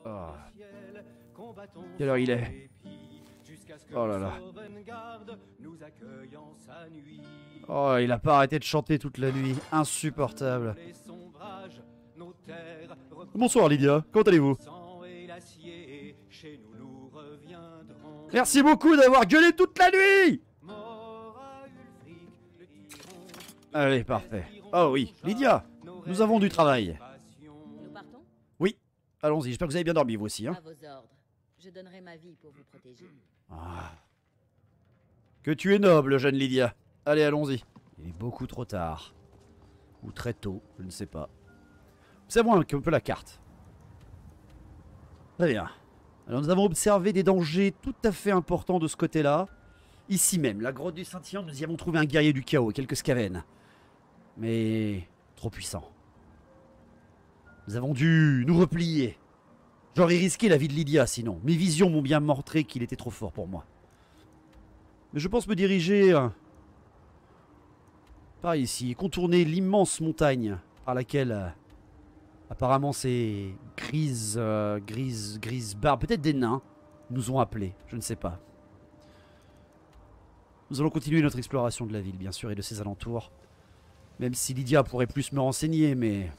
Oh. Quelle heure il est? Oh là là. Oh, il a pas arrêté de chanter toute la nuit. Insupportable. Bonsoir Lydia, comment allez-vous? Merci beaucoup d'avoir gueulé toute la nuit. Allez, parfait. Oh oui, Lydia, nous avons du travail. Nous partons? Oui, allons-y, j'espère que vous avez bien dormi vous aussi. Hein. À vos ordres. Je donnerai ma vie pour vous protéger. Ah. Que tu es noble, jeune Lydia. Allez, allons-y. Il est beaucoup trop tard. Ou très tôt, je ne sais pas. Observons un peu la carte. Très bien. Alors nous avons observé des dangers tout à fait importants de ce côté-là. Ici même, la grotte du Saint-Yan, nous y avons trouvé un guerrier du chaos et quelques scavennes. Mais trop puissant. Nous avons dû nous replier. J'aurais risqué la vie de Lydia sinon. Mes visions m'ont bien montré qu'il était trop fort pour moi. Mais je pense me diriger par ici, contourner l'immense montagne par laquelle apparemment ces grises barbes, peut-être des nains, nous ont appelés, je ne sais pas. Nous allons continuer notre exploration de la ville, bien sûr, et de ses alentours. Même si Lydia pourrait plus me renseigner, mais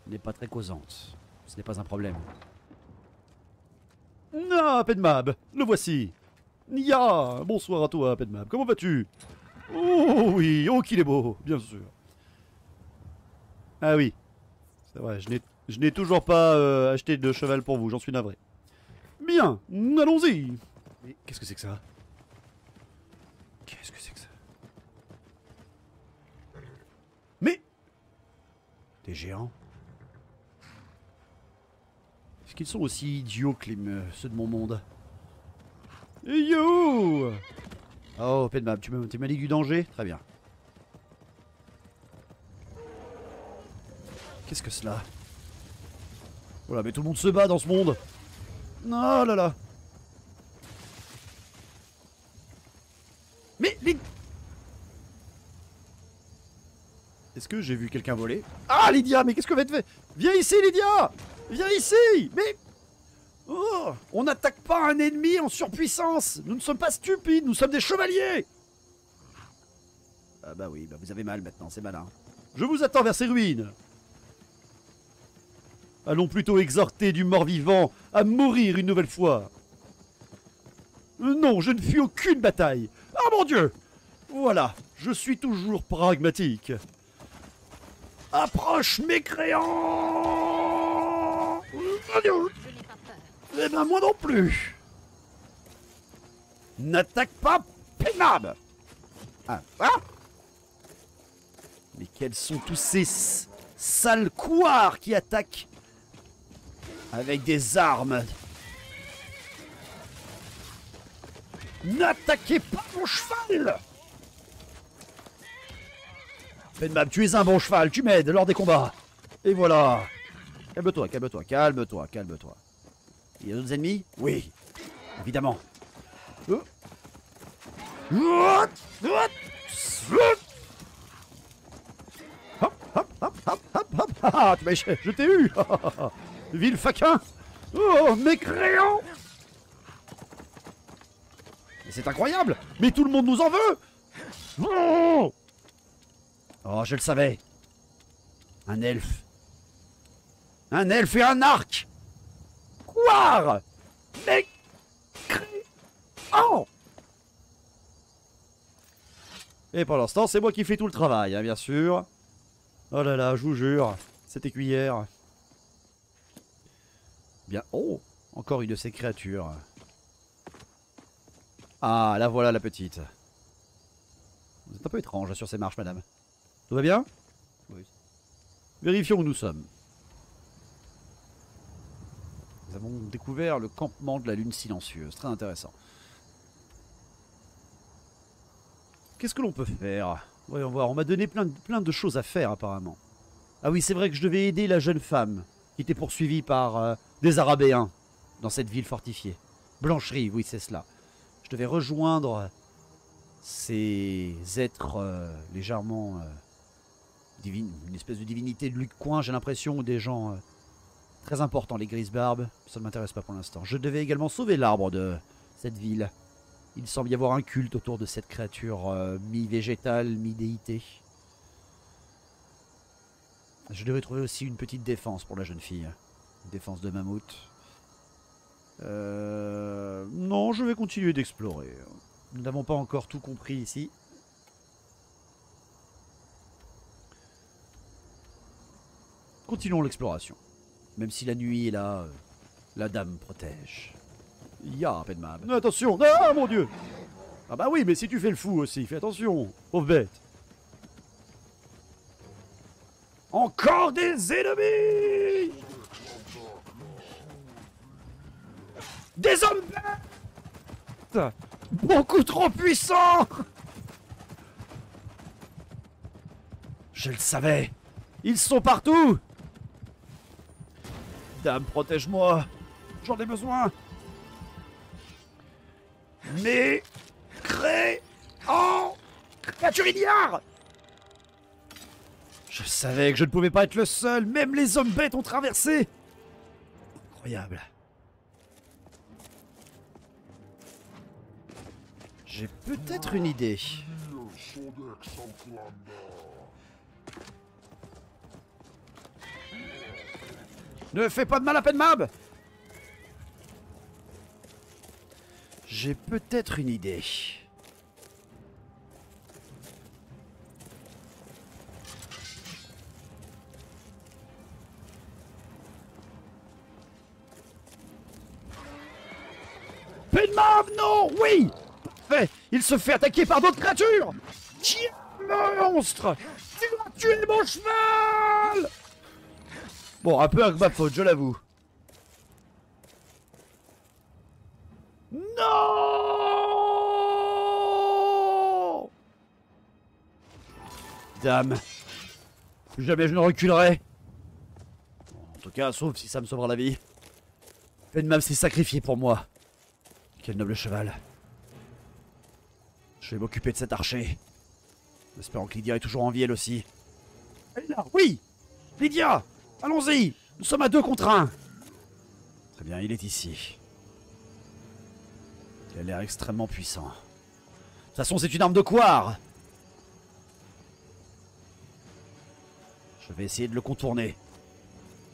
n'est pas très causante. Ce n'est pas un problème. Ah, Pedmab, le voici. Ya, bonsoir à toi, Pedmab. Comment vas-tu? Oh oui, oh qu'il est beau, bien sûr. Ah oui, c'est vrai, je n'ai toujours pas acheté de cheval pour vous, j'en suis navré. Bien, allons-y. Mais qu'est-ce que c'est que ça? Qu'est-ce que c'est que ça? Mais des géants? Est-ce qu'ils sont aussi idiots que ceux de mon monde? Hey yo! Oh, Pedmab, tu m'as dit du danger? Très bien. Qu'est-ce que cela? Voilà, mais tout le monde se bat dans ce monde. Oh là là. Mais les... Est-ce que j'ai vu quelqu'un voler? Ah, Lydia, mais qu'est-ce que vous faites? Viens ici, Lydia! Viens ici! Mais... Oh, on n'attaque pas un ennemi en surpuissance. Nous ne sommes pas stupides, nous sommes des chevaliers. Ah bah oui, bah vous avez mal maintenant, c'est malin. Je vous attends vers ces ruines. Allons plutôt exhorter du mort-vivant à mourir une nouvelle fois. Non, je ne fuis aucune bataille. Ah mon Dieu! Voilà, je suis toujours pragmatique. Approche mécréant! Eh ben moi non plus. N'attaque pas Pedmab. Ah, ah. Mais quels sont tous ces sales couards qui attaquent avec des armes? N'attaquez pas mon cheval. Pedmab, tu es un bon cheval, tu m'aides lors des combats. Et voilà. Calme-toi, calme-toi, calme-toi, calme-toi. Il y a d'autres ennemis? Oui, évidemment. Hop, hop, hop, hop, hop, hop. Ah, je t'ai eu. Vil faquin. Oh, mécréant. Mais c'est incroyable. Mais tout le monde nous en veut. Oh, je le savais. Un elfe. Un elfe et un arc. Quoi? Mais... Oh! Et pour l'instant, c'est moi qui fais tout le travail, hein, bien sûr. Oh là là, je vous jure. Cette écuyère. Bien. Oh! Encore une de ces créatures. Ah, la voilà la petite. Vous êtes un peu étrange sur ces marches, madame. Tout va bien? Oui. Vérifions où nous sommes. Nous avons découvert le campement de la lune silencieuse. Très intéressant. Qu'est-ce que l'on peut faire? Voyons voir. On m'a donné plein de choses à faire apparemment. Ah oui, c'est vrai que je devais aider la jeune femme qui était poursuivie par des Arabéens dans cette ville fortifiée. Blancherie, oui, c'est cela. Je devais rejoindre ces êtres légèrement divines. Une espèce de divinité de Luc Coin, j'ai l'impression, ou des gens Très important, les grises barbes. Ça ne m'intéresse pas pour l'instant. Je devais également sauver l'arbre de cette ville. Il semble y avoir un culte autour de cette créature mi-végétale, mi-déité. Je devais trouver aussi une petite défense pour la jeune fille. Une défense de mammouth. Non, je vais continuer d'explorer. Nous n'avons pas encore tout compris ici. Continuons l'exploration. Même si la nuit est là, la dame protège. Ya, Penmab. Non, attention! Ah, mon Dieu! Ah bah oui, mais si tu fais le fou aussi, fais attention, pauvre bête. Encore des ennemis! Des hommes bêtes! Beaucoup trop puissants! Je le savais! Ils sont partout! Dame, protège-moi! J'en ai besoin! Mais... en... créaturiniard! Je savais que je ne pouvais pas être le seul! Même les hommes bêtes ont traversé! Incroyable. J'ai peut-être une idée. Ne fais pas de mal à Penmab! J'ai peut-être une idée. Penmab, non! Oui! Parfait! Il se fait attaquer par d'autres créatures! Tiens, monstre! Tu vas tuer mon cheval! Bon, un peu avec ma faute, je l'avoue. Non! Dame. Plus jamais je ne reculerai. En tout cas, sauf si ça me sauvera la vie. Penmab s'est sacrifié pour moi. Quel noble cheval. Je vais m'occuper de cet archer. Espérons que Lydia est toujours en vie elle aussi. Elle est là, oui! Lydia! Allons-y! Nous sommes à 2 contre 1. Très bien, il est ici. Il a l'air extrêmement puissant. De toute façon, c'est une arme de couard. Je vais essayer de le contourner.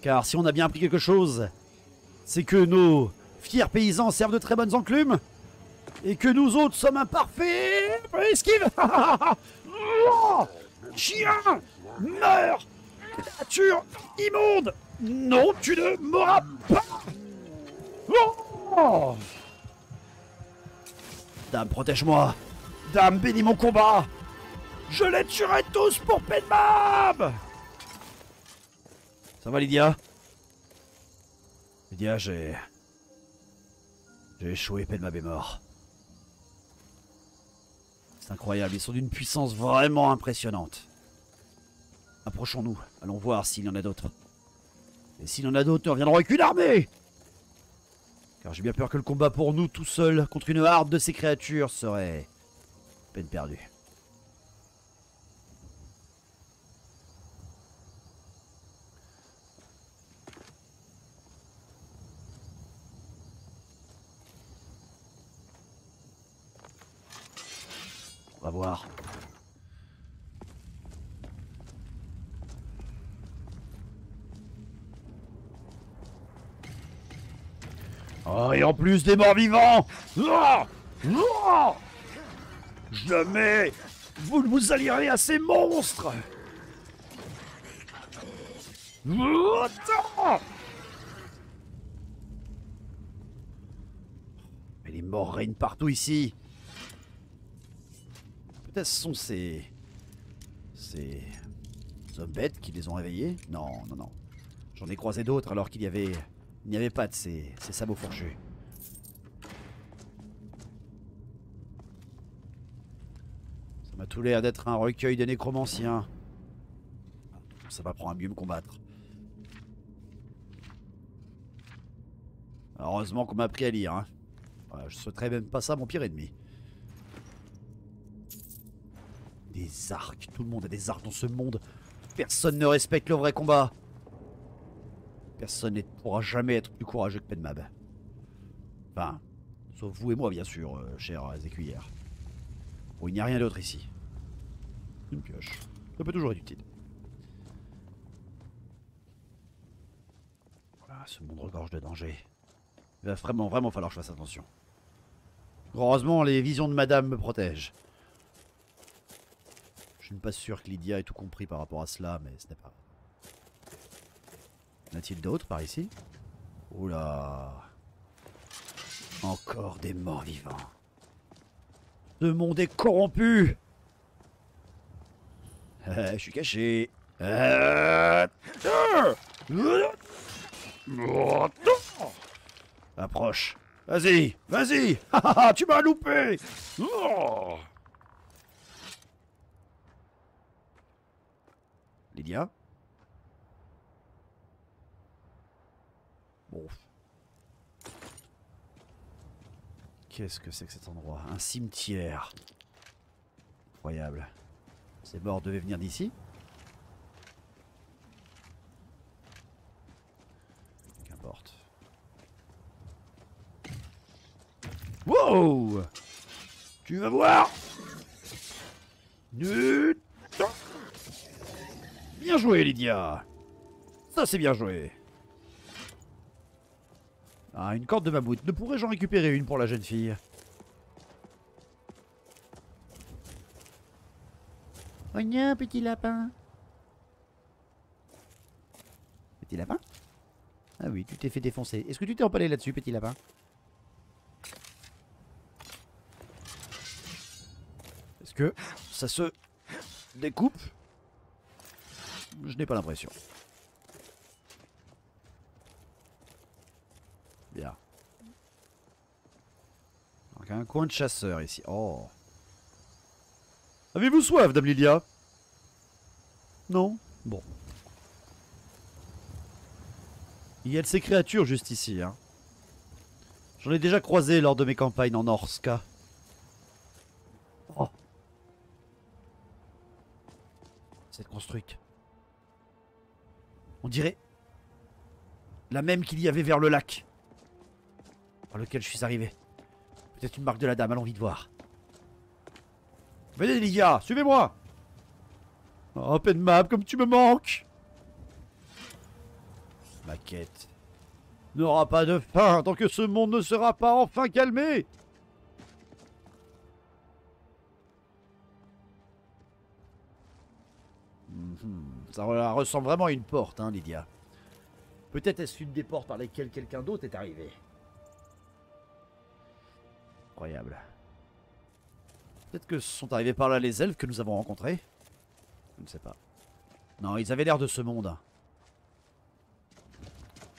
Car si on a bien appris quelque chose, c'est que nos fiers paysans servent de très bonnes enclumes. Et que nous autres sommes imparfaits. Esquive! Chien! Meurs! Créature immonde! Non, tu ne mourras pas! Oh! Dame, protège-moi! Dame, bénis mon combat! Je les tuerai tous pour Penmab! Ça va, Lydia? Lydia, j'ai échoué, Penmab est mort. C'est incroyable, ils sont d'une puissance vraiment impressionnante. Approchons-nous, allons voir s'il y en a d'autres. Et s'il y en a d'autres, nous reviendrons avec une armée! Car j'ai bien peur que le combat pour nous tout seul contre une horde de ces créatures serait peine perdue. On va voir. Oh, et en plus des morts vivants! Ah! Ah! Jamais vous ne vous allierez à ces monstres! Ah! Mais les morts règnent partout ici. Peut-être ce sont ces hommes bêtes qui les ont réveillés? Non, non, non. J'en ai croisé d'autres alors qu'il n'y avait pas de ces sabots fourchus. Ça m'a tout l'air d'être un recueil de nécromanciens. Ça m'apprend à mieux me combattre. Heureusement qu'on m'a appris à lire. Hein. Ouais, je souhaiterais même pas ça à mon pire ennemi. Des arcs. Tout le monde a des arcs dans ce monde. Personne ne respecte le vrai combat. Personne ne pourra jamais être plus courageux que Penmab. Enfin, sauf vous et moi, bien sûr, chers écuyères. Bon, il n'y a rien d'autre ici. Une pioche. Ça peut toujours être utile. Voilà, ce monde regorge de danger. Il va vraiment falloir que je fasse attention. Heureusement, les visions de madame me protègent. Je suis pas sûr que Lydia ait tout compris par rapport à cela, mais ce n'est pas grave. Y en a-t-il d'autres par ici? Oula. Encore des morts vivants. Ce monde est corrompu. Je suis caché. Approche. Vas-y, vas-y. Tu m'as loupé. Lydia? Bon. Qu'est-ce que c'est que cet endroit? Un cimetière. Incroyable. Ces morts devaient venir d'ici? Qu'importe. Wow! Tu vas voir! Bien joué, Lydia! Ça, c'est bien joué! Ah, une corde de mammouth. Ne pourrais-je en récupérer une pour la jeune fille? Oh non, petit lapin. Petit lapin? Ah oui, tu t'es fait défoncer. Est-ce que tu t'es empalé là-dessus, petit lapin? Est-ce que ça se découpe? Je n'ai pas l'impression. Bien. Donc un coin de chasseur ici. Oh. Avez-vous soif, Dame Lydia? Non? Bon. Il y a de ces créatures juste ici, hein. J'en ai déjà croisé lors de mes campagnes en Orska. Oh. Cette construite. On dirait la même qu'il y avait vers le lac par lequel je suis arrivé. Peut-être une marque de la dame, allons vite voir. Venez Lydia, suivez-moi. Oh Penmab, comme tu me manques. Ma quête n'aura pas de fin tant que ce monde ne sera pas enfin calmé. Ça ressemble vraiment à une porte, hein, Lydia. Peut-être est-ce une des portes par lesquelles quelqu'un d'autre est arrivé. Incroyable. Peut-être que sont arrivés par là les elfes que nous avons rencontrés. Je ne sais pas. Non, ils avaient l'air de ce monde.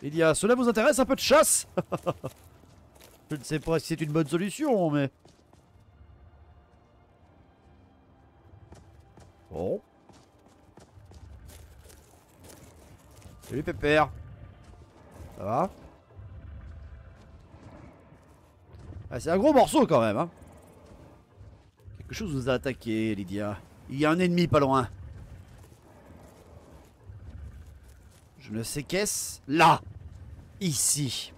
Lydia, cela vous intéresse un peu de chasse? Je ne sais pas si c'est une bonne solution, mais... Bon. Salut Pépère. Ça va? Ah, c'est un gros morceau quand même, hein. Quelque chose nous a attaqué, Lydia. Il y a un ennemi pas loin. Je ne sais qu'est-ce. Là! Ici.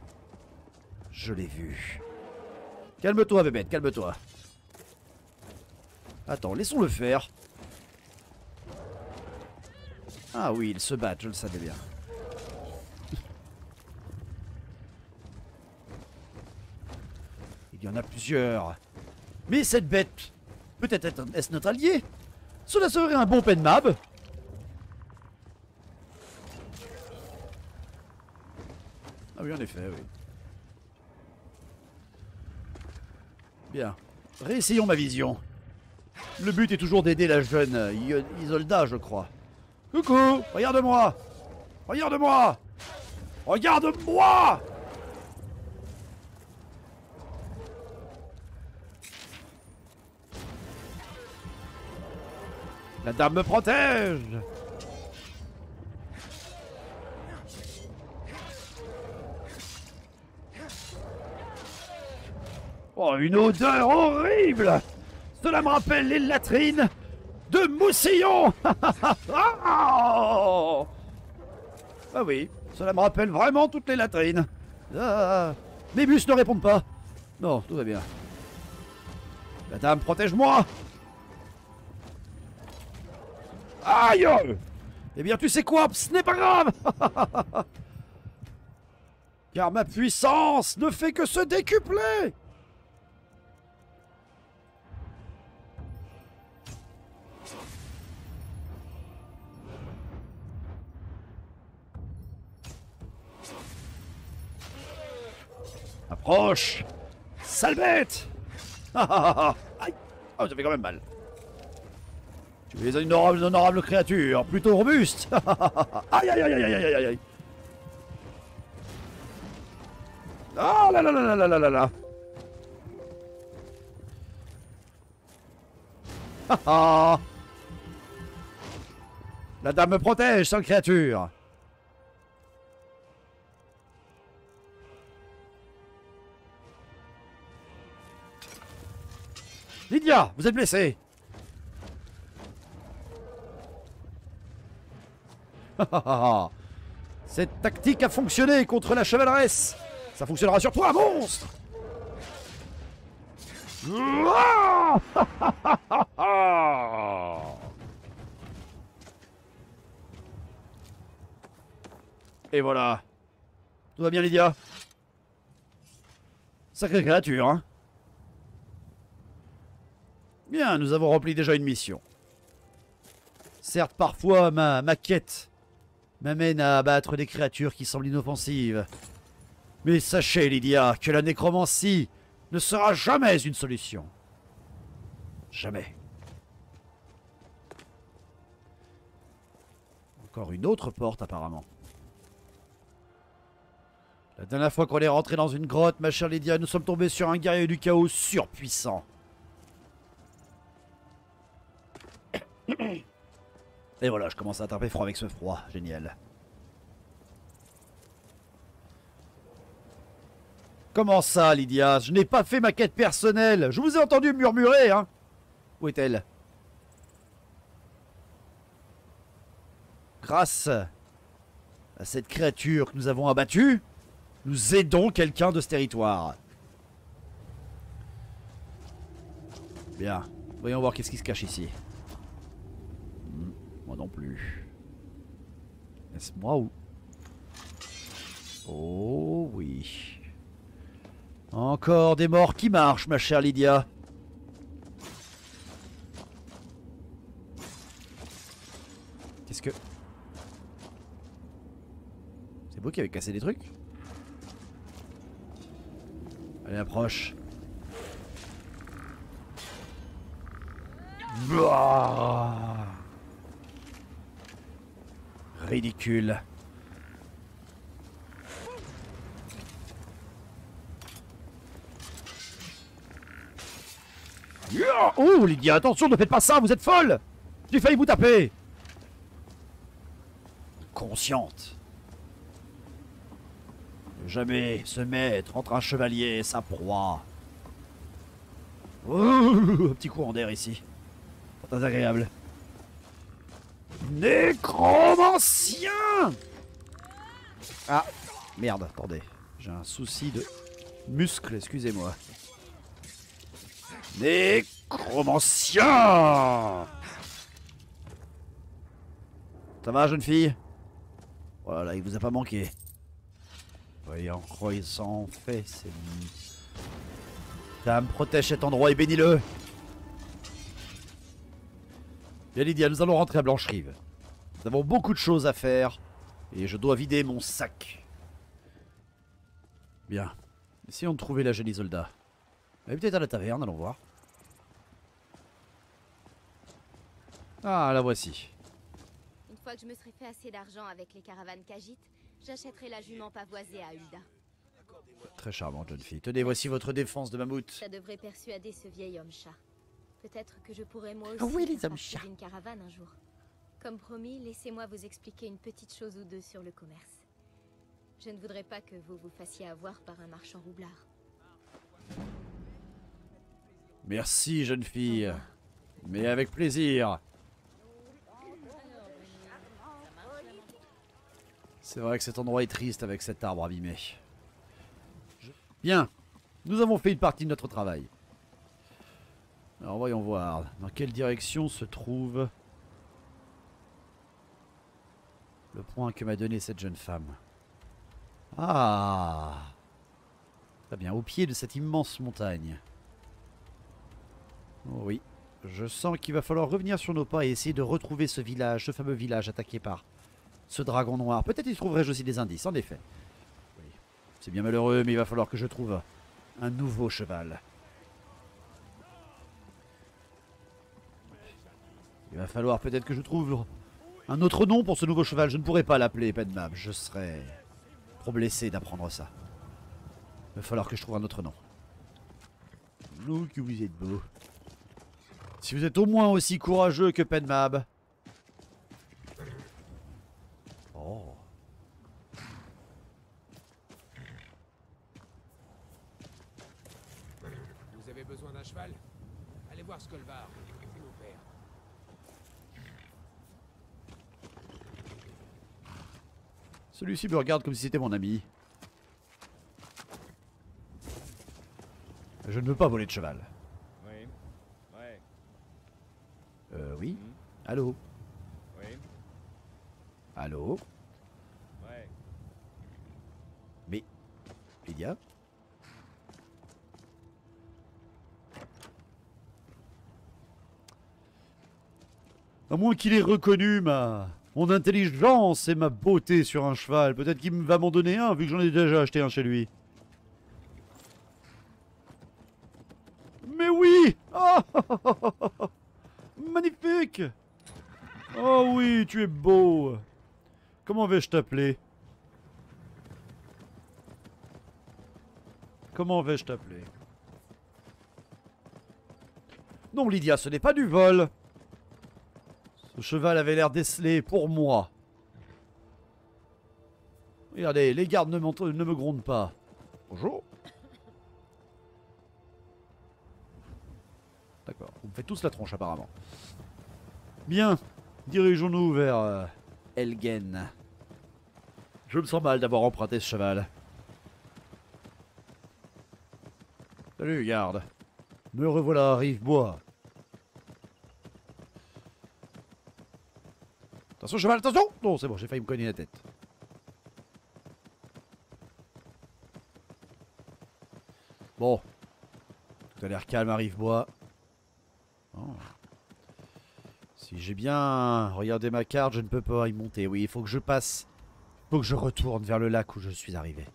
Je l'ai vu. Calme-toi, bébête, calme-toi. Attends, laissons-le faire. Ah oui, ils se battent, je le savais bien. Il y en a plusieurs. Mais cette bête, peut-être est-ce notre allié? Cela serait un bon Penmab. Ah oui, en effet, oui. Bien. Réessayons ma vision. Le but est toujours d'aider la jeune Isolda, je crois. Coucou, regarde-moi. Regarde-moi. Regarde-moi. La dame me protège. Oh, une odeur horrible. Cela me rappelle les latrines de Moussillon. Ah oui, Cela me rappelle vraiment toutes les latrines. Ah, mes bus ne répondent pas. Non, tout va bien. La dame, protège-moi. Aïe! Eh bien, tu sais quoi? Ce n'est pas grave. Car ma puissance ne fait que se décupler. Approche! Sale bête! Aïe! Oh, ça fait quand même mal. Tu es une honorable créature, plutôt robuste. Aïe aïe aïe aïe aïe aïe aïe. Ah là là là là là là là. La dame me protège, sale créature. Lydia, vous êtes blessée. Cette tactique a fonctionné contre la chevaleresse. Ça fonctionnera sur toi, monstre. Et voilà. Tout va bien, Lydia? Sacrée créature, hein? Bien, nous avons rempli déjà une mission. Certes, parfois, ma quête m'amène à abattre des créatures qui semblent inoffensives. Mais sachez, Lydia, que la nécromancie ne sera jamais une solution. Jamais. Encore une autre porte, apparemment. La dernière fois qu'on est rentré dans une grotte, ma chère Lydia, nous sommes tombés sur un guerrier du chaos surpuissant. Et voilà, je commence à attraper froid avec ce froid. Génial. Comment ça, Lydia? Je n'ai pas fait ma quête personnelle. Je vous ai entendu murmurer, hein. Où est-elle? Grâce à cette créature que nous avons abattue, nous aidons quelqu'un de ce territoire. Bien. Voyons voir qu'est-ce qui se cache ici. Moi non plus. Est-ce moi ou... Oh oui. Encore des morts qui marchent, ma chère Lydia. Qu'est-ce que... C'est vous qui avez cassé des trucs? Allez, approche. Bah, ridicule. Oh, Lydia, attention, ne faites pas ça, vous êtes folle. J'ai failli vous taper. Consciente. Ne jamais se mettre entre un chevalier et sa proie. Oh, un petit courant d'air ici. Pas très agréable. Nécromancien! Ah, merde, attendez. J'ai un souci de muscle, excusez-moi. Nécromancien! Ça va, jeune fille? Voilà, il vous a pas manqué. Voyons, croissant fait, c'est... Dame, protège cet endroit et bénis-le. Bien, Lydia, nous allons rentrer à Blancherive. Nous avons beaucoup de choses à faire et je dois vider mon sac. Bien. Essayons de trouver la jeune Isolda. Elle est peut-être à la taverne, allons voir. Ah, la voici. Une fois que je me serai fait assez d'argent avec les caravanes Khajiit, j'achèterai la jument pavoisée à Hulda. Très charmante jeune fille. Tenez, voici votre défense de mammouth. Ça devrait persuader ce vieil homme-chat. Peut-être que je pourrais moi aussi Ah oui, les faire hommes-chats. partie d'une caravane un jour. Comme promis, laissez-moi vous expliquer une petite chose ou deux sur le commerce. Je ne voudrais pas que vous vous fassiez avoir par un marchand roublard. Merci, jeune fille. Mais avec plaisir. C'est vrai que cet endroit est triste avec cet arbre abîmé. Bien, nous avons fait une partie de notre travail. Alors voyons voir, dans quelle direction se trouve le point que m'a donné cette jeune femme. Ah! Très bien, au pied de cette immense montagne. Oh oui, je sens qu'il va falloir revenir sur nos pas et essayer de retrouver ce village, ce fameux village attaqué par ce dragon noir. Peut-être y trouverai-je aussi des indices, en effet. Oui. C'est bien malheureux, mais il va falloir que je trouve un nouveau cheval. Il va falloir peut-être que je trouve un autre nom pour ce nouveau cheval. Je ne pourrais pas l'appeler Penmab. Je serais trop blessé d'apprendre ça. Il va falloir que je trouve un autre nom. Oh, que vous êtes beau. Si vous êtes au moins aussi courageux que Penmab. Oh. Vous avez besoin d'un cheval? Allez voir Skolvar, mon père. Celui-ci me regarde comme si c'était mon ami. Je ne veux pas voler de cheval. Oui. Ouais. Oui. Allô? Oui. Allô? Ouais. Mais... Lydia? À moins qu'il ait reconnu mon intelligence et ma beauté sur un cheval. Peut-être qu'il va m'en donner un, vu que j'en ai déjà acheté un chez lui. Mais oui! Oh magnifique! Oh oui, tu es beau! Comment vais-je t'appeler? Comment vais-je t'appeler? Non, Lydia, ce n'est pas du vol. Ce cheval avait l'air décelé pour moi. Regardez, les gardes ne me grondent pas. Bonjour. D'accord, vous me faites tous la tronche apparemment. Bien, dirigeons-nous vers Elgen. Je me sens mal d'avoir emprunté ce cheval. Salut, garde. Me revoilà, Rive-Bois. Attention, cheval, attention! Non, c'est bon, j'ai failli me cogner la tête. Bon. Tout a l'air calme à Rive-Bois. Oh. Si j'ai bien regardé ma carte, je ne peux pas y monter. Oui, il faut que je passe. Il faut que je retourne vers le lac où je suis arrivé.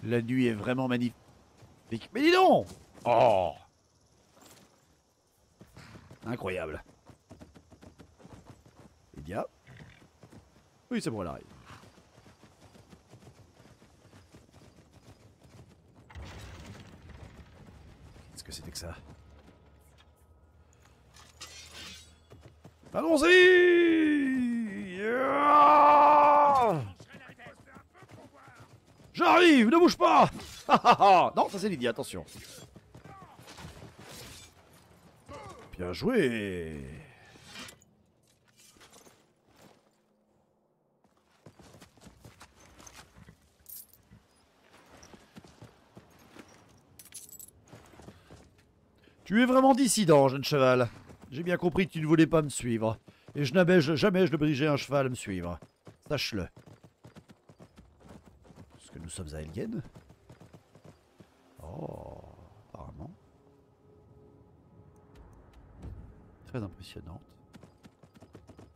La nuit est vraiment magnifique. Mais dis donc! Oh! Incroyable. Lydia? Oui, c'est bon, elle arrive. Qu'est-ce que c'était que ça? Allons-y! Yeah! J'arrive, ne bouge pas! Non, ça c'est Lydia, attention. Bien joué. Tu es vraiment dissident, jeune cheval. J'ai bien compris que tu ne voulais pas me suivre. Et je n'abège jamais je n'obligerai un cheval à me suivre. Sache-le. Est-ce que nous sommes à Elgen? Oh, apparemment. Très impressionnante.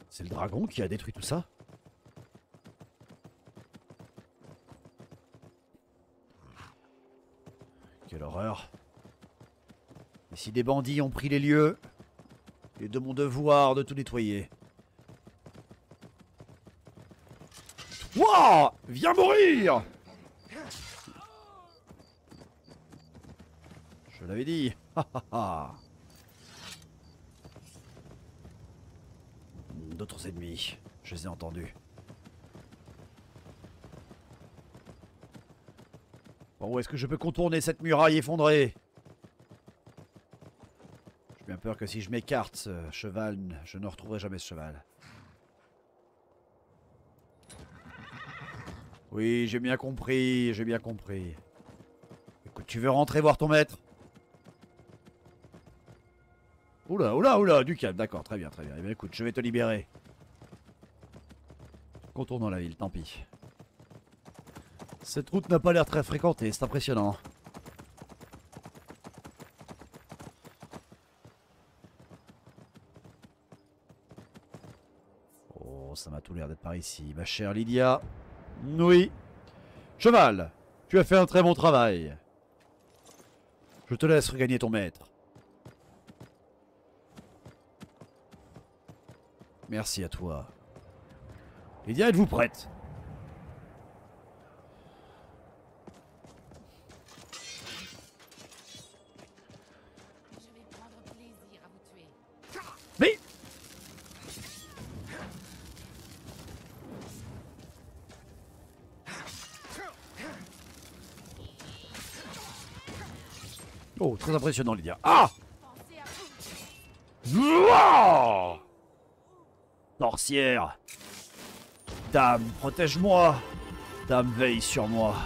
C'est le dragon qui a détruit tout ça? Quelle horreur. Et si des bandits ont pris les lieux, il est de mon devoir de tout nettoyer. Wouah! Viens mourir! Je l'avais dit. D'autres ennemis, je les ai entendus. Par où est-ce que je peux contourner cette muraille effondrée? J'ai bien peur que si je m'écarte, ce cheval, je ne retrouverai jamais ce cheval. Oui, j'ai bien compris, j'ai bien compris. Écoute, tu veux rentrer voir ton maître? Oula, oula, oula, du calme, d'accord, très bien, très bien. Eh bien écoute, je vais te libérer. Contournons la ville, tant pis. Cette route n'a pas l'air très fréquentée, c'est impressionnant. Oh, ça m'a tout l'air d'être par ici, ma chère Lydia. Oui. Cheval, tu as fait un très bon travail. Je te laisse regagner ton maître. Merci à toi. Lydia, êtes-vous prête? Je vais prendre plaisir à vous tuer. Mais... Oh, très impressionnant, Lydia. Ah! Pensez à vous. Ouah! Sorcière! Dame, protège-moi! Dame, veille sur moi.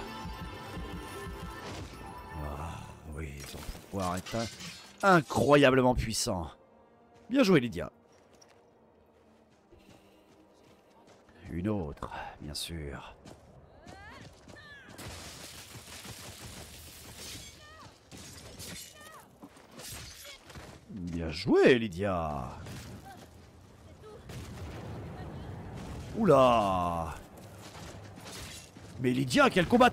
Ah, oui, ton pouvoir est incroyablement puissant. Bien joué, Lydia. Une autre, bien sûr. Bien joué, Lydia. Oula. Mais Lydia, quel combat.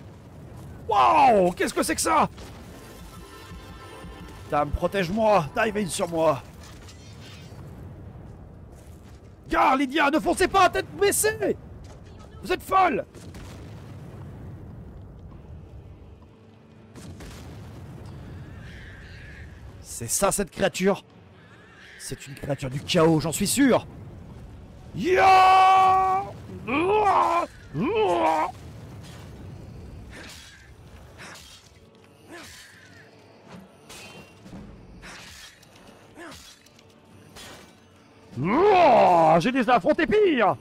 Waouh, qu'est-ce que c'est que ça? Dame, protège-moi. Dame, veille sur moi. Gare, Lydia, ne foncez pas, tête baissée. Vous êtes folle. C'est ça, cette créature. C'est une créature du chaos, j'en suis sûr. Ya! J'ai déjà affronté pire.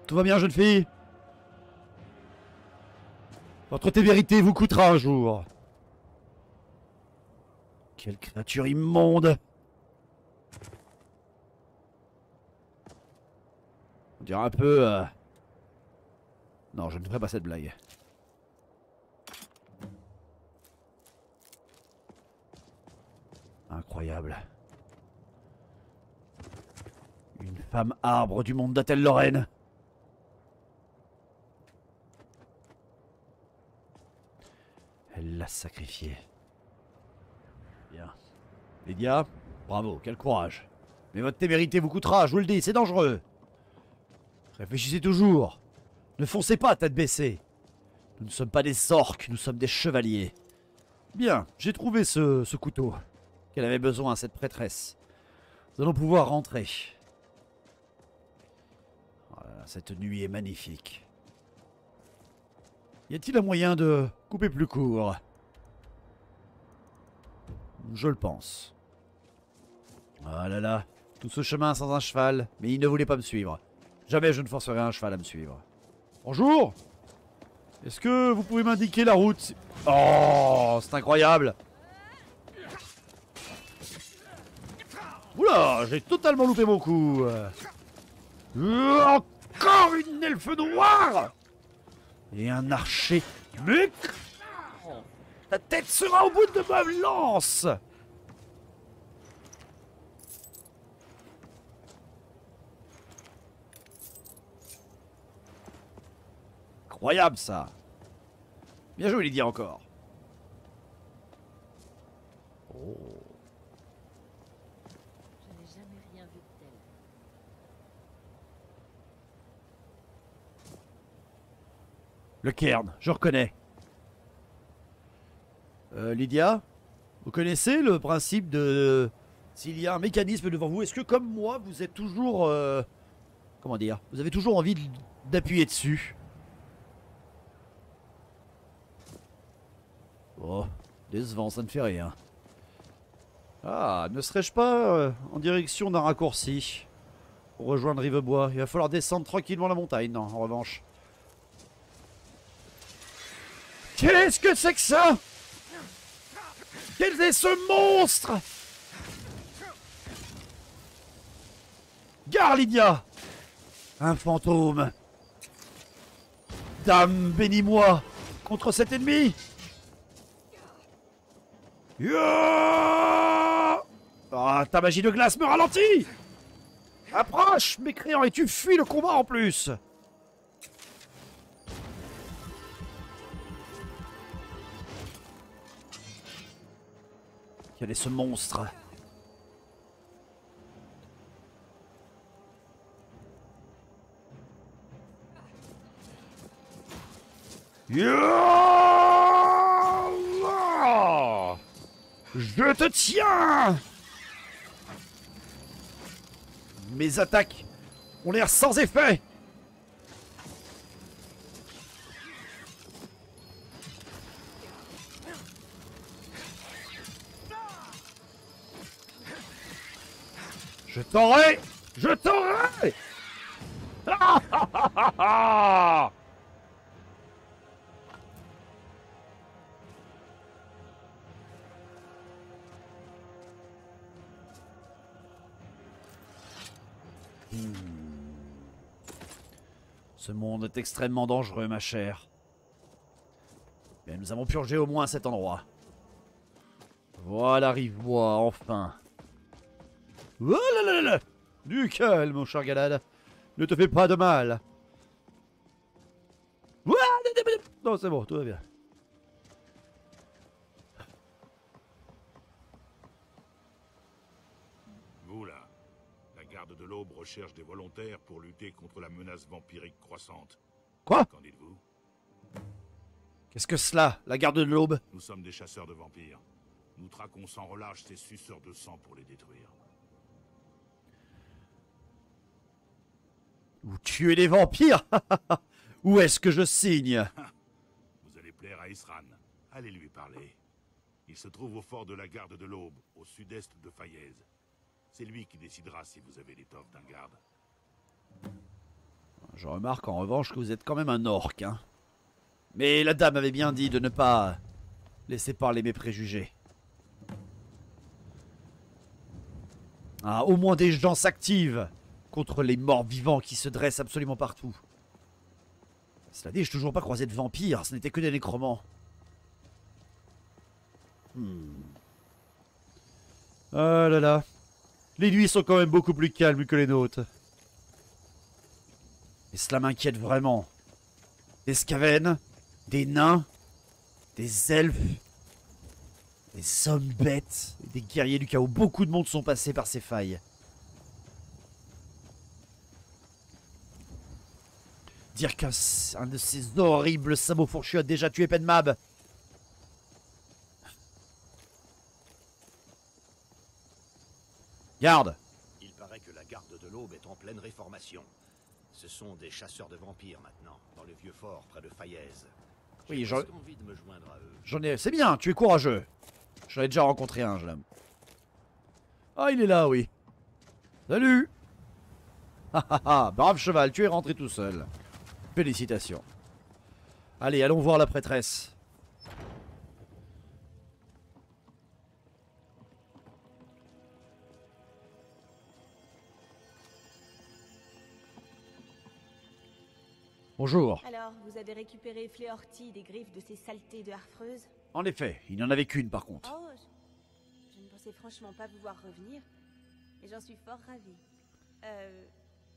Tout va bien, jeune fille? Votre témérité vous coûtera un jour. Quelle créature immonde! On dirait un peu... Non, je ne ferai pas cette blague. Incroyable. Une femme arbre du monde d'Atel-Lorraine. Elle l'a sacrifié. Bien. Lydia, bravo, quel courage. Mais votre témérité vous coûtera, je vous le dis, c'est dangereux. Réfléchissez toujours. Ne foncez pas tête baissée. Nous ne sommes pas des orques, nous sommes des chevaliers. Bien, j'ai trouvé ce couteau qu'elle avait besoin, cette prêtresse. Nous allons pouvoir rentrer. Voilà, cette nuit est magnifique. Y a-t-il un moyen de couper plus court? Je le pense. Ah là là, tout ce chemin sans un cheval, mais il ne voulait pas me suivre. Jamais je ne forcerai un cheval à me suivre. Bonjour! Est-ce que vous pouvez m'indiquer la route? Oh, c'est incroyable! Oula, j'ai totalement loupé mon coup! Encore une elfe noire! Et un archer. Mais ta tête sera au bout de ma lance! Incroyable ça! Bien joué, Lydia, encore. Oh. Je n'ai jamais rien vu de tel. Le cairn, je reconnais. Lydia, vous connaissez le principe de s'il y a un mécanisme devant vous, est-ce que comme moi, vous êtes toujours... comment dire? Vous avez toujours envie d'appuyer dessus? Oh, décevant, ça ne fait rien. Ah, ne serais-je pas en direction d'un raccourci pour rejoindre Rivebois? Il va falloir descendre tranquillement la montagne, non, en revanche. Qu'est-ce que c'est que ça? Quel est ce monstre? Gare, Lydia! Un fantôme! Dame, bénis-moi contre cet ennemi! Ah, ta magie de glace me ralentit! Approche, mécréant, et tu fuis le combat en plus! Quel est ce monstre? Je te tiens! Mes attaques ont l'air sans effet! Je t'aurai! Je t'aurai! Ah, ah, ah, ah, ah. Ce monde est extrêmement dangereux, ma chère. Mais nous avons purgé au moins cet endroit. Voilà, Rivebois, enfin. Oh là là là là! Du calme, mon cher Galad. Ne te fais pas de mal. Non, c'est bon, tout va bien. Vous là, la garde de l'Aube recherche des volontaires pour lutter contre la menace vampirique croissante. Quoi? Qu'en dites-vous? Qu'est-ce que cela, la garde de l'Aube? Nous sommes des chasseurs de vampires. Nous traquons sans relâche ces suceurs de sang pour les détruire. Vous tuez les vampires? Où est-ce que je signe? Vous allez plaire à Isran. Allez lui parler. Il se trouve au fort de la garde de l'Aube, au sud-est de Fayez. C'est lui qui décidera si vous avez l'étoffe d'un garde. Je remarque en revanche que vous êtes quand même un orc, hein. Mais la dame avait bien dit de ne pas laisser parler mes préjugés. Ah, au moins des gens s'activent contre les morts vivants qui se dressent absolument partout. Cela dit, je n'ai toujours pas croisé de vampires, ce n'était que des nécromants. Ah là là. Les nuits sont quand même beaucoup plus calmes que les nôtres. Et cela m'inquiète vraiment. Des Skaven, des nains, des elfes, des hommes bêtes, et des guerriers du chaos. Beaucoup de monde sont passés par ces failles. Dire qu'un de ces horribles sabots fourchus a déjà tué Penmab. Garde! Il paraît que la garde de l'Aube est en pleine réformation. Ce sont des chasseurs de vampires maintenant, dans le vieux fort près de Fayez. Oui, J'ai presque envie de me joindre à eux. j'en ai... C'est bien, tu es courageux. J'en ai déjà rencontré un, je l'aime. Ah, il est là, oui. Salut! Ah ah ah, brave cheval, tu es rentré tout seul. Félicitations. Allez, allons voir la prêtresse. Bonjour. Alors, vous avez récupéré Fléorty des griffes de ces saletés de harfreuses? En effet, il n'y en avait qu'une par contre. Oh, je ne pensais franchement pas vous voir revenir, et j'en suis fort ravie.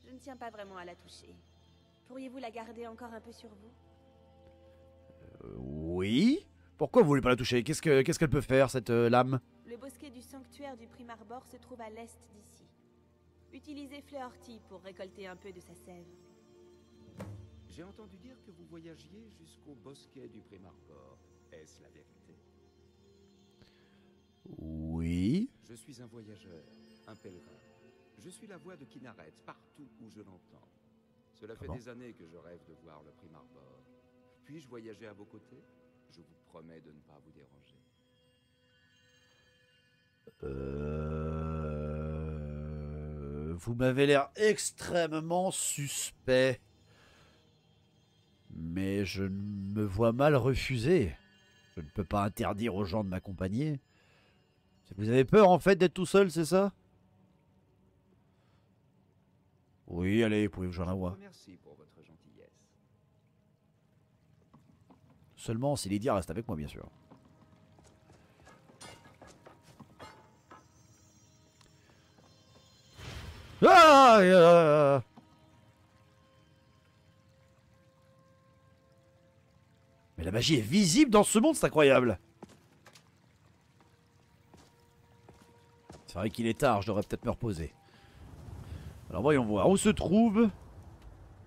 Je ne tiens pas vraiment à la toucher. Pourriez-vous la garder encore un peu sur vous? Oui. Pourquoi vous voulez pas la toucher? Qu'est-ce qu'elle peut faire, cette lame? Le bosquet du sanctuaire du Primarbor se trouve à l'est d'ici. Utilisez Fléorty pour récolter un peu de sa sève. J'ai entendu dire que vous voyagiez jusqu'au bosquet du Primarbor. Est-ce la vérité? Oui. Je suis un voyageur, un pèlerin. Je suis la voix de Kynareth partout où je l'entends. Cela fait des années que je rêve de voir le Prime Arbor. Puis-je voyager à vos côtés? Je vous promets de ne pas vous déranger. Vous m'avez l'air extrêmement suspect. Mais je me vois mal refuser. Je ne peux pas interdire aux gens de m'accompagner. Vous avez peur en fait d'être tout seul, c'est ça? Oui, allez, vous pouvez vous joindre à moi. Merci pour votre gentillesse. Seulement si Lydia reste avec moi, bien sûr. Ah, mais la magie est visible dans ce monde, c'est incroyable. C'est vrai qu'il est tard, je devrais peut-être me reposer. Alors voyons voir, où se trouve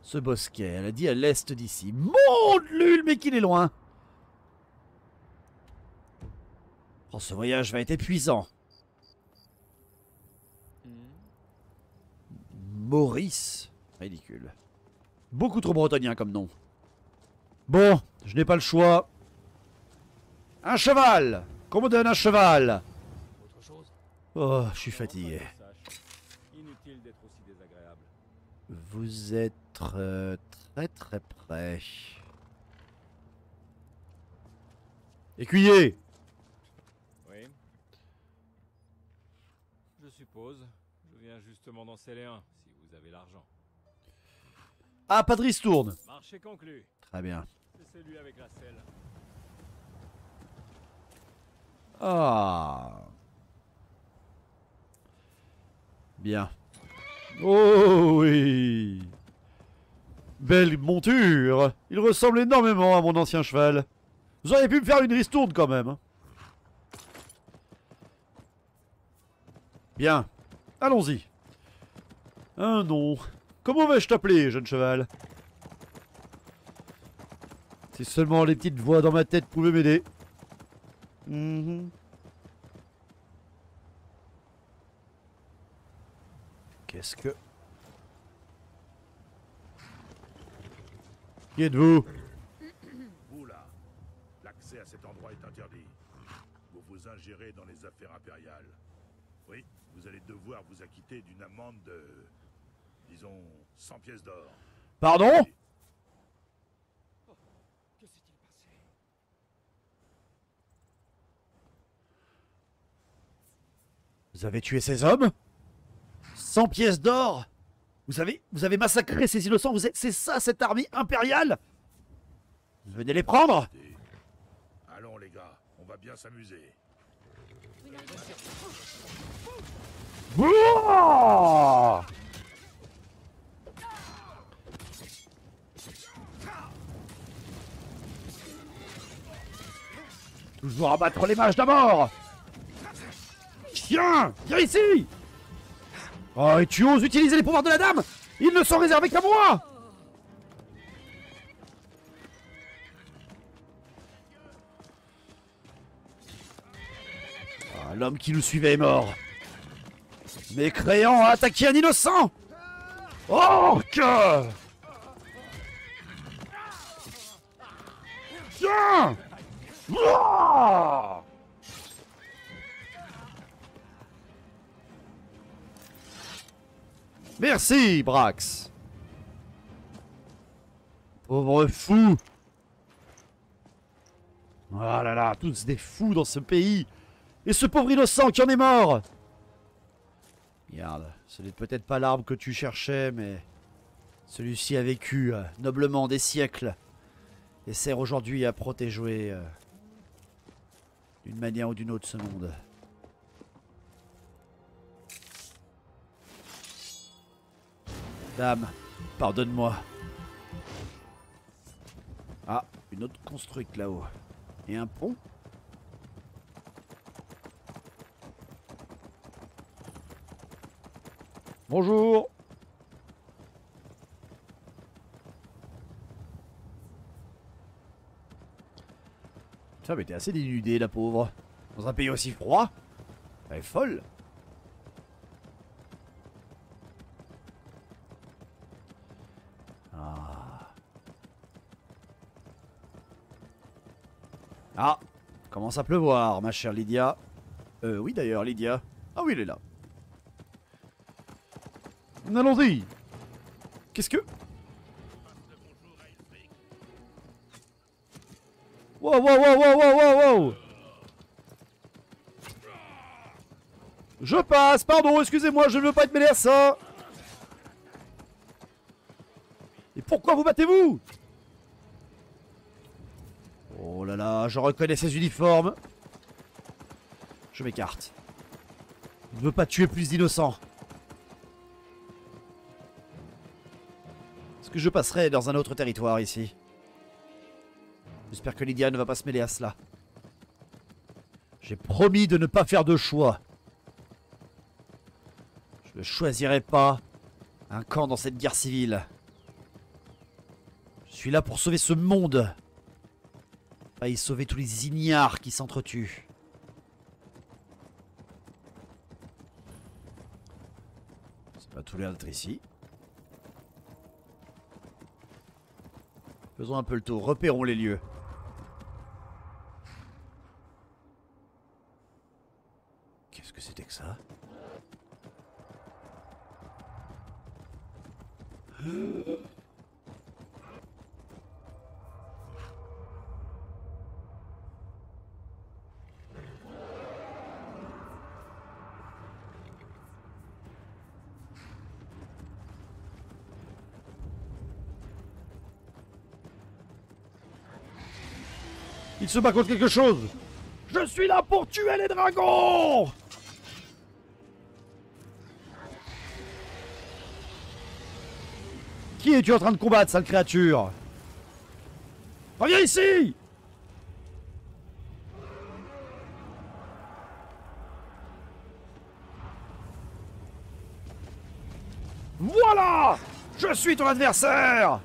ce bosquet? Elle a dit à l'est d'ici. Mon Dieu, mais qu'il est loin. Oh, ce voyage va être épuisant. Maurice. Ridicule. Beaucoup trop bretonien comme nom. Bon, je n'ai pas le choix. Un cheval! Qu'on me donne un cheval! Autre chose? Oh, je suis fatigué. Inutile d'être aussi désagréable. Vous êtes très très près. Écuyer! Oui. Je suppose. Je viens justement d'en sceller un, si vous avez l'argent. Ah, pas de ristourne! Marché conclu. Très bien. C'est celui avec la selle. Ah. Bien. Oh oui. Belle monture. Il ressemble énormément à mon ancien cheval. Vous auriez pu me faire une ristourne quand même. Hein. Bien. Allons-y. Un nom. Comment vais-je t'appeler, jeune cheval? Si seulement les petites voix dans ma tête pouvaient m'aider. Qu'est-ce que... Qui êtes-vous? Vous là, l'accès à cet endroit est interdit. Vous vous ingérez dans les affaires impériales. Oui, vous allez devoir vous acquitter d'une amende de... disons, 100 pièces d'or. Pardon? Que s'est-il passé? Vous avez tué ces hommes? 100 pièces d'or? Vous avez massacré ces innocents? C'est ça cette armée impériale? Venez les prendre? Allons les gars, on va bien s'amuser. Bouah! Toujours abattre les mages d'abord! Tiens! Viens ici! Oh, et tu oses utiliser les pouvoirs de la dame? Ils ne sont réservés qu'à moi! Ah, l'homme qui nous suivait est mort. Mécréant a attaqué un innocent! Oh, que... Tiens! Ah! Merci, Brax. Pauvre fou. Ah là là, tous des fous dans ce pays. Et ce pauvre innocent qui en est mort. Regarde, ce n'est peut-être pas l'arbre que tu cherchais, mais celui-ci a vécu noblement des siècles et sert aujourd'hui à protéger d'une manière ou d'une autre ce monde. Dame, pardonne-moi. Ah, une autre construite là-haut. Et un pont? Bonjour. Ça avait été assez dénudé, la pauvre. Dans un pays aussi froid. Elle est folle. Ah. Ah, commence à pleuvoir, ma chère Lydia. Oui d'ailleurs, Lydia. Ah oui, elle est là. Allons-y. Qu'est-ce que... Wow, wow, wow, wow, wow, wow, wow. Je passe, pardon, excusez-moi, je ne veux pas être mêlé à ça. Et pourquoi vous battez-vous? Oh là là, je reconnais ces uniformes. Je m'écarte. Je ne veux pas tuer plus d'innocents. Est-ce que je passerai dans un autre territoire ici? J'espère que Lydia ne va pas se mêler à cela. J'ai promis de ne pas faire de choix. Je ne choisirai pas un camp dans cette guerre civile. Je suis là pour sauver ce monde. Pas y sauver tous les ignares qui s'entretuent. C'est pas tout l'air d'être ici. Faisons un peu le tour, repérons les lieux. Qu'est-ce que c'était que ça? Il se bat contre quelque chose. Je suis là pour tuer les dragons. Qui es-tu en train de combattre, sale créature? Reviens ici! Voilà! Je suis ton adversaire!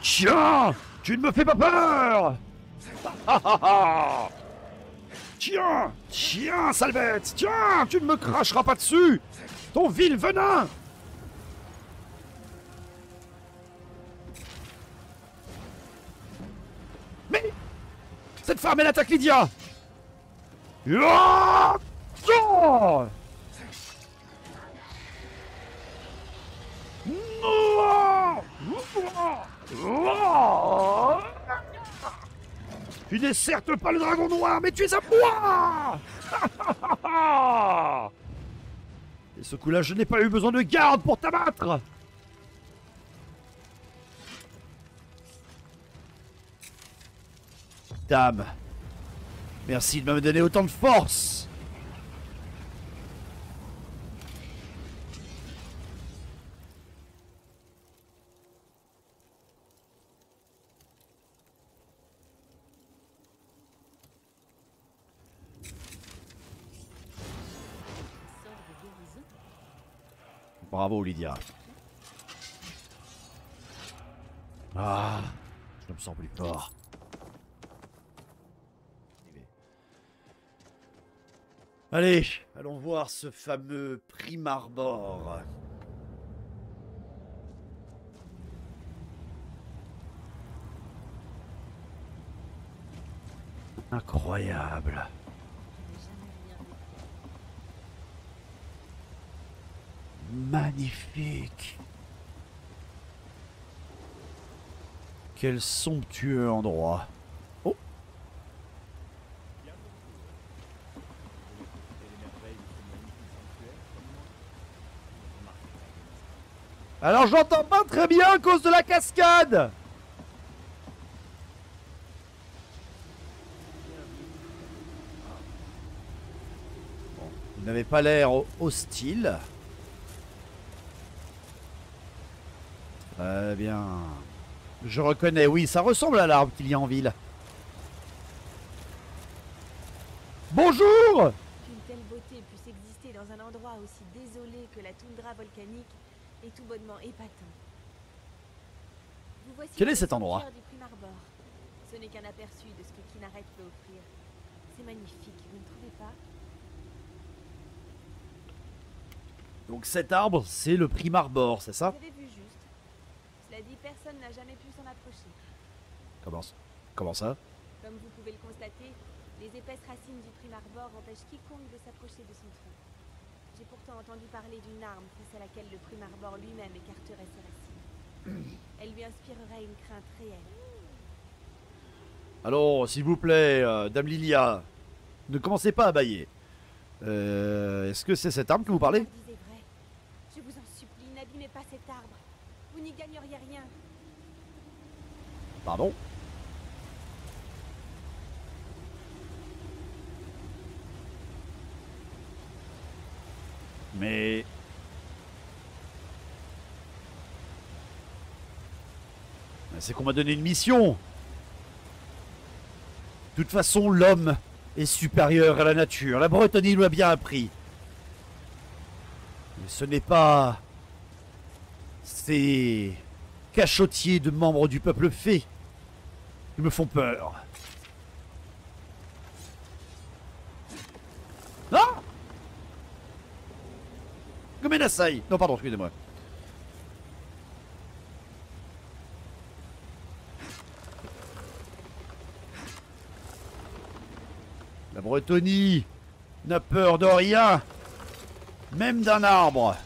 Tiens! Tu ne me fais pas peur! Tiens! Tiens, sale bête! Tiens! Tu ne me cracheras pas dessus! Ton vil venin! Mais cette femme, elle attaque Lydia. Tu n'es certes pas le dragon noir, mais tu es à moi. Et ce coup-là, je n'ai pas eu besoin de garde pour t'abattre. Dame, merci de me donner autant de force. Bravo, Lydia. Ah, je me sens plus fort. Allez, allons voir ce fameux Primarbor. Incroyable. Magnifique. Quel somptueux endroit. Oh. Alors j'entends pas très bien à cause de la cascade. Bon, vous n'avez pas l'air hostile. Très bien. Je reconnais, oui, ça ressemble à l'arbre qu'il y a en ville. Bonjour! Qu'une telle beauté puisse exister dans un endroit aussi désolé que la toundra volcanique est tout bonnement épatant. Vous voici Quel est dans cet le endroit? sanctuaire du Primarbor. Ce n'est qu'un aperçu de ce que Kinaret peut offrir. C'est magnifique, vous ne trouvez pas? Donc cet arbre, c'est le Primarbor, c'est ça? Vous avez vu juste. Cela dit, personne n'a jamais pu s'en approcher. Comment ça? Comme vous pouvez le constater, les épaisses racines du Primarbor empêchent quiconque de s'approcher de son tronc. J'ai pourtant entendu parler d'une arme face à laquelle le Primarbor lui-même écarterait ses racines. Elle lui inspirerait une crainte réelle. Alors, s'il vous plaît, Dame Lilia, ne commencez pas à bâiller. Est-ce que c'est cette arme que vous parlez? Disez vrai. Je vous en supplie, n'abîmez pas cet arbre. Vous n'y gagneriez rien. Pardon? Mais... c'est qu'on m'a donné une mission. De toute façon, l'homme est supérieur à la nature. La Bretonnie nous l'a bien appris. Mais ce n'est pas... ces cachotiers de membres du peuple fée qui me font peur. Ah! Gomenasai! Non, pardon, excusez-moi. La Bretonnie n'a peur de rien, même d'un arbre.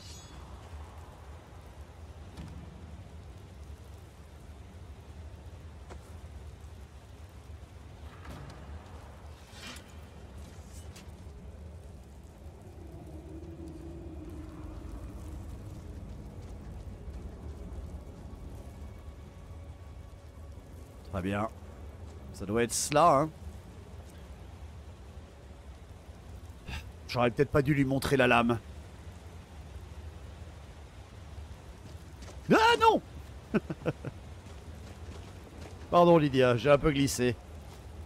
Très bien. Ça doit être cela, hein. J'aurais peut-être pas dû lui montrer la lame. Ah non! Pardon Lydia, j'ai un peu glissé.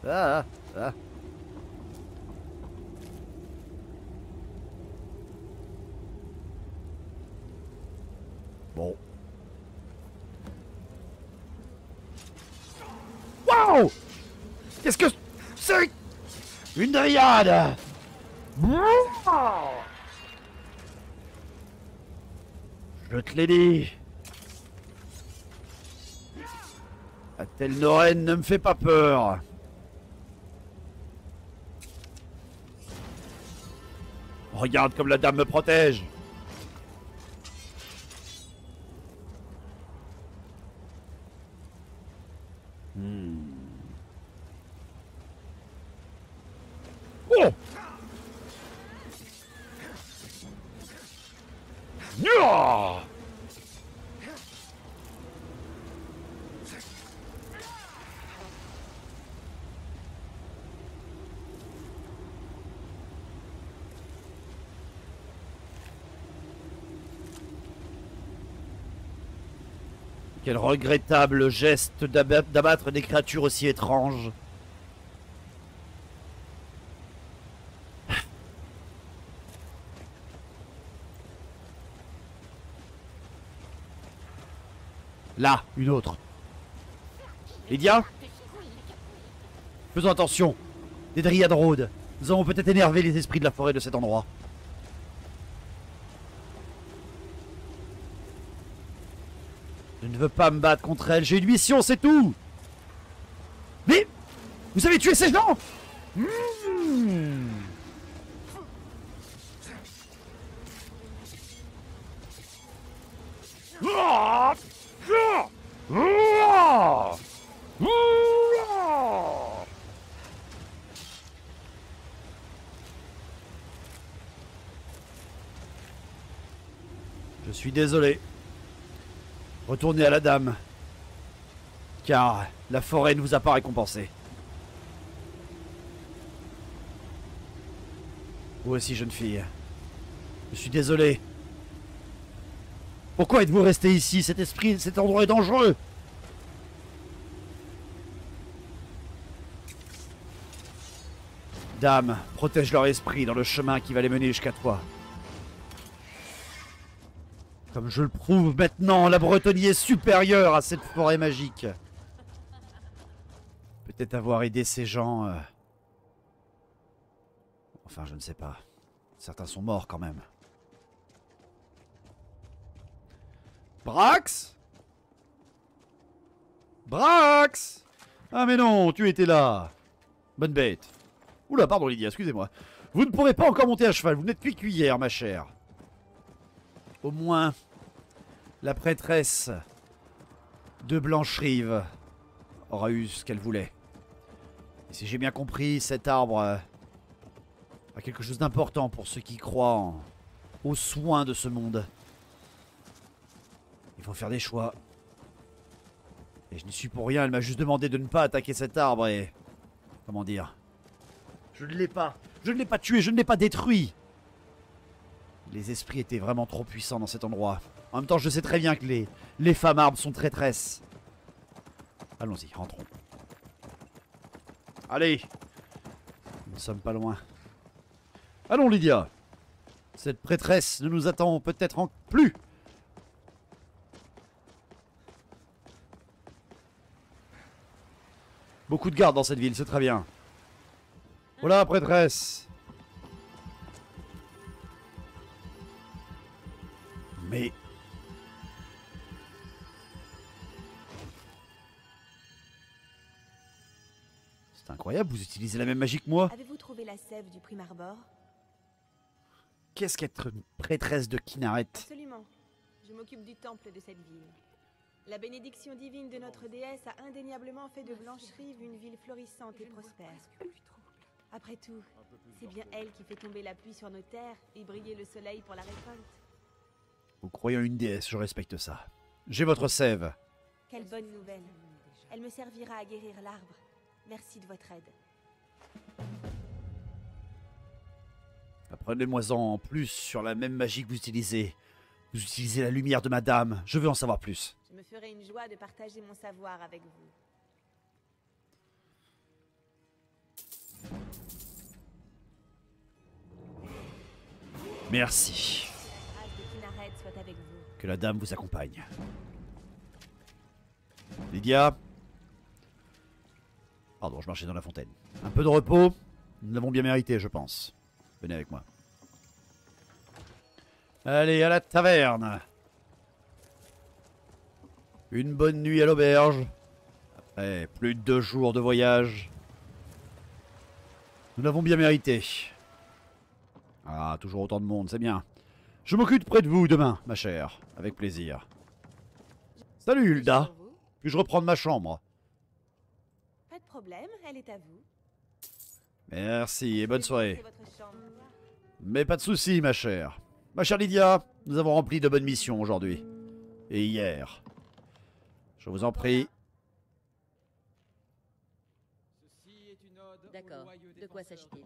Ah. Bon. Wow! Qu'est-ce que c'est? Une dryade! Je te l'ai dit. Atel Noren ne me fait pas peur. Regarde comme la dame me protège. Oh! Nya! Quel regrettable geste d'abattre des créatures aussi étranges. Là, une autre. Lydia? Faisons attention. Des dryades rôdent. Nous avons peut-être énervé les esprits de la forêt de cet endroit. Je ne veux pas me battre contre elle. J'ai une mission, c'est tout. Mais vous avez tué ces gens? Je suis désolé. Retournez à la dame. Car la forêt ne vous a pas récompensé. Vous aussi, jeune fille. Je suis désolé. Pourquoi êtes-vous resté ici? Cet endroit est dangereux. Dame, protège leur esprit dans le chemin qui va les mener jusqu'à toi. Comme je le prouve maintenant, la Bretonnie est supérieure à cette forêt magique. Peut-être avoir aidé ces gens... Enfin, je ne sais pas. Certains sont morts quand même. Brax? Brax? Ah mais non, tu étais là. Bonne bête. Oula, pardon Lydia, excusez-moi. Vous ne pourrez pas encore monter à cheval, vous n'êtes qu'une cuillère, ma chère. Au moins, la prêtresse de Blancherive aura eu ce qu'elle voulait. Et si j'ai bien compris, cet arbre a quelque chose d'important pour ceux qui croient aux soins de ce monde. Il faut faire des choix. Et je n'y suis pour rien, elle m'a juste demandé de ne pas attaquer cet arbre et... Comment dire? Je ne l'ai pas. Je ne l'ai pas tué, je ne l'ai pas détruit. Les esprits étaient vraiment trop puissants dans cet endroit. En même temps, je sais très bien que les femmes arbres sont traîtresses. Allons-y, rentrons. Allez. Nous ne sommes pas loin. Allons, Lydia. Cette prêtresse ne nous attend peut-être plus. Beaucoup de gardes dans cette ville, c'est très bien. Voilà, prêtresse. Mais... C'est incroyable, vous utilisez la même magie que moi. Avez-vous trouvé la sève du Prim Arbor? Qu'est-ce qu'être une prêtresse de Kynareth? Absolument. Je m'occupe du temple de cette ville. La bénédiction divine de notre déesse a indéniablement fait de Blancherive une ville florissante et prospère. Après tout, c'est bien elle qui fait tomber la pluie sur nos terres et briller le soleil pour la récolte. Vous croyez en une déesse, je respecte ça. J'ai votre sève. Quelle bonne nouvelle. Elle me servira à guérir l'arbre. Merci de votre aide. Apprenez-moi-en plus sur la même magie que vous utilisez. Vous utilisez la lumière de madame. Je veux en savoir plus. Je me ferai une joie de partager mon savoir avec vous. Merci. La grâce de Kynareth soit avec vous. Que la dame vous accompagne. Lydia. Pardon, je marchais dans la fontaine. Un peu de repos. Nous l'avons bien mérité, je pense. Venez avec moi. Allez, à la taverne. Une bonne nuit à l'auberge. Après plus de 2 jours de voyage. Nous l'avons bien mérité. Ah, toujours autant de monde, c'est bien. Je m'occupe près de vous demain, ma chère. Avec plaisir. Salut, Hulda. Puis-je reprendre ma chambre? Pas de problème, elle est à vous. Merci et bonne soirée. C'est votre chambre. Mais pas de soucis, ma chère. Ma chère Lydia, nous avons rempli de bonnes missions aujourd'hui. Et hier. Je vous en prie. D'accord. De quoi s'agit-il?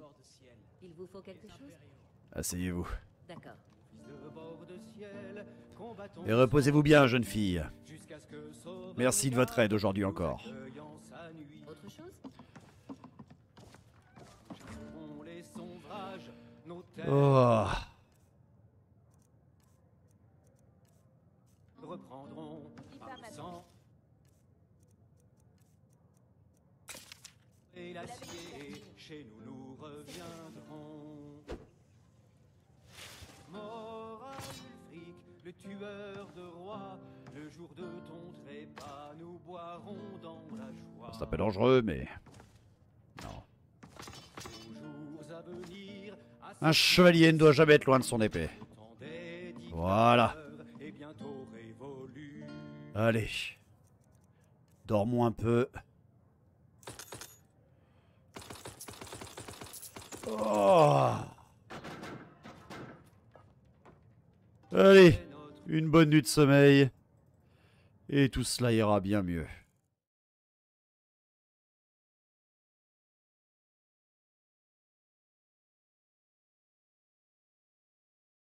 Il vous faut quelque chose? Asseyez-vous. D'accord. Et reposez-vous bien, jeune fille. Merci de votre aide aujourd'hui encore. Autre chose? Oh. Reprendrons un sang et l'acier, chez nous nous reviendrons. Mort à Ulfric, le tueur de rois, le jour de ton trépas, nous boirons dans la joie. C'est un peu dangereux, mais... Non. Aux jours à venir, Un chevalier ne doit jamais être loin de son épée. Voilà. et bientôt révolu. Allez. Dormons un peu. Oh. Allez. Une bonne nuit de sommeil. Et tout cela ira bien mieux.